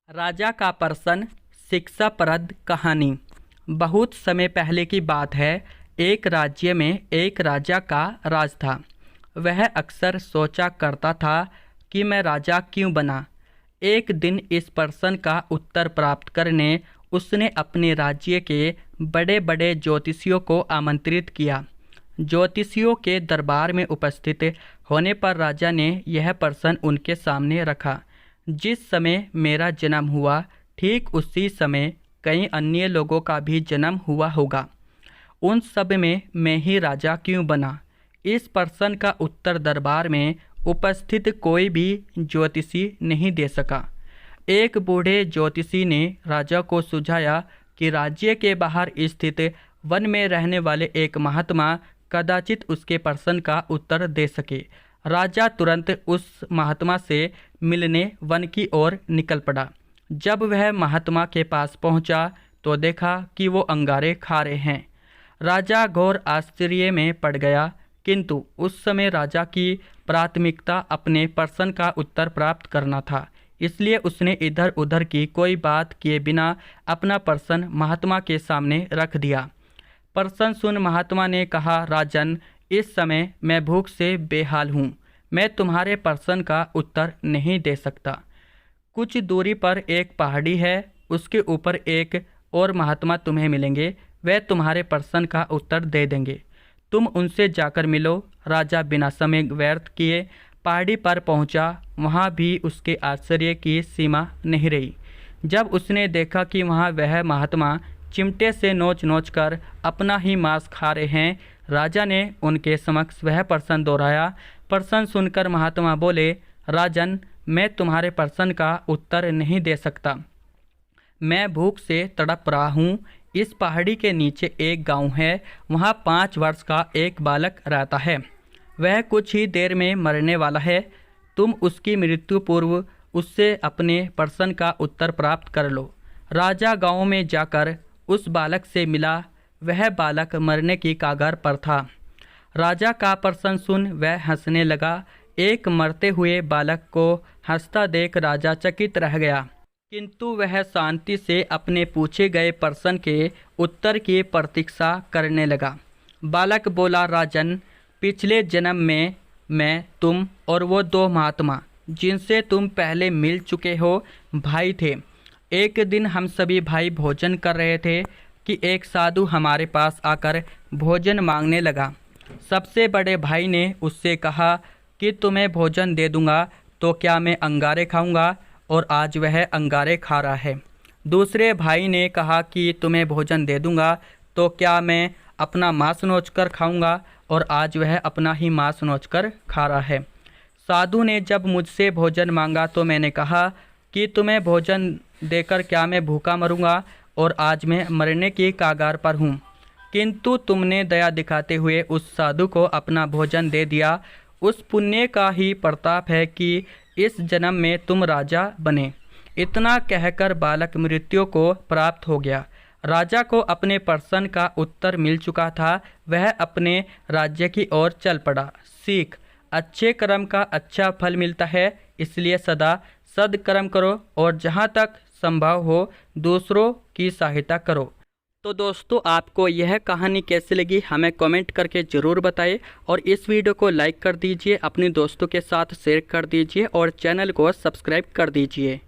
राजा का प्रश्न। शिक्षाप्रद कहानी। बहुत समय पहले की बात है। एक राज्य में एक राजा का राज था। वह अक्सर सोचा करता था कि मैं राजा क्यों बना। एक दिन इस प्रश्न का उत्तर प्राप्त करने उसने अपने राज्य के बड़े बड़े ज्योतिषियों को आमंत्रित किया। ज्योतिषियों के दरबार में उपस्थित होने पर राजा ने यह प्रश्न उनके सामने रखा। जिस समय मेरा जन्म हुआ ठीक उसी समय कई अन्य लोगों का भी जन्म हुआ होगा। उन सब में मैं ही राजा क्यों बना। इस प्रश्न का उत्तर दरबार में उपस्थित कोई भी ज्योतिषी नहीं दे सका। एक बूढ़े ज्योतिषी ने राजा को सुझाया कि राज्य के बाहर स्थित वन में रहने वाले एक महात्मा कदाचित उसके प्रश्न का उत्तर दे सके। राजा तुरंत उस महात्मा से मिलने वन की ओर निकल पड़ा। जब वह महात्मा के पास पहुंचा तो देखा कि वो अंगारे खा रहे हैं। राजा घोर आश्चर्य में पड़ गया, किंतु उस समय राजा की प्राथमिकता अपने प्रश्न का उत्तर प्राप्त करना था। इसलिए उसने इधर उधर की कोई बात किए बिना अपना प्रश्न महात्मा के सामने रख दिया। प्रश्न सुन महात्मा ने कहा, राजन, इस समय मैं भूख से बेहाल हूँ। मैं तुम्हारे प्रश्न का उत्तर नहीं दे सकता। कुछ दूरी पर एक पहाड़ी है, उसके ऊपर एक और महात्मा तुम्हें मिलेंगे। वे तुम्हारे प्रश्न का उत्तर दे देंगे। तुम उनसे जाकर मिलो। राजा बिना समय व्यर्थ किए पहाड़ी पर पहुंचा। वहां भी उसके आश्चर्य की सीमा नहीं रही जब उसने देखा कि वहां वह महात्मा चिमटे से नोच नोच कर अपना ही मांस खा रहे हैं। राजा ने उनके समक्ष वह प्रश्न दोहराया। प्रश्न सुनकर महात्मा बोले, राजन, मैं तुम्हारे प्रश्न का उत्तर नहीं दे सकता। मैं भूख से तड़प रहा हूँ। इस पहाड़ी के नीचे एक गांव है। वहाँ 5 वर्ष का एक बालक रहता है। वह कुछ ही देर में मरने वाला है। तुम उसकी मृत्यु पूर्व उससे अपने प्रश्न का उत्तर प्राप्त कर लो। राजा गांव में जाकर उस बालक से मिला। वह बालक मरने की कगार पर था। राजा का प्रश्न सुन वह हंसने लगा। एक मरते हुए बालक को हंसता देख राजा चकित रह गया, किंतु वह शांति से अपने पूछे गए प्रश्न के उत्तर की प्रतीक्षा करने लगा। बालक बोला, राजन, पिछले जन्म में मैं, तुम और वो 2 महात्मा जिनसे तुम पहले मिल चुके हो भाई थे। एक दिन हम सभी भाई भोजन कर रहे थे कि एक साधु हमारे पास आकर भोजन मांगने लगा। सबसे बड़े भाई ने उससे कहा कि तुम्हें भोजन दे दूंगा तो क्या मैं अंगारे खाऊंगा, और आज वह अंगारे खा रहा है। दूसरे भाई ने कहा कि तुम्हें भोजन दे दूंगा तो क्या मैं अपना मांस नोच कर खाऊंगा, और आज वह अपना ही मांस नोच कर खा रहा है। साधु ने जब मुझसे भोजन मांगा तो मैंने कहा कि तुम्हें भोजन देकर क्या मैं भूखा मरूंगा, और आज मैं मरने की कगार पर हूँ। किंतु तुमने दया दिखाते हुए उस साधु को अपना भोजन दे दिया। उस पुण्य का ही प्रताप है कि इस जन्म में तुम राजा बने। इतना कहकर बालक मृत्यु को प्राप्त हो गया। राजा को अपने प्रश्न का उत्तर मिल चुका था। वह अपने राज्य की ओर चल पड़ा। सीख: अच्छे कर्म का अच्छा फल मिलता है, इसलिए सदा सद्कर्म करो और जहाँ तक संभव हो दूसरों की सहायता करो। तो दोस्तों, आपको यह कहानी कैसी लगी हमें कमेंट करके ज़रूर बताएं, और इस वीडियो को लाइक कर दीजिए, अपने दोस्तों के साथ शेयर कर दीजिए और चैनल को सब्सक्राइब कर दीजिए।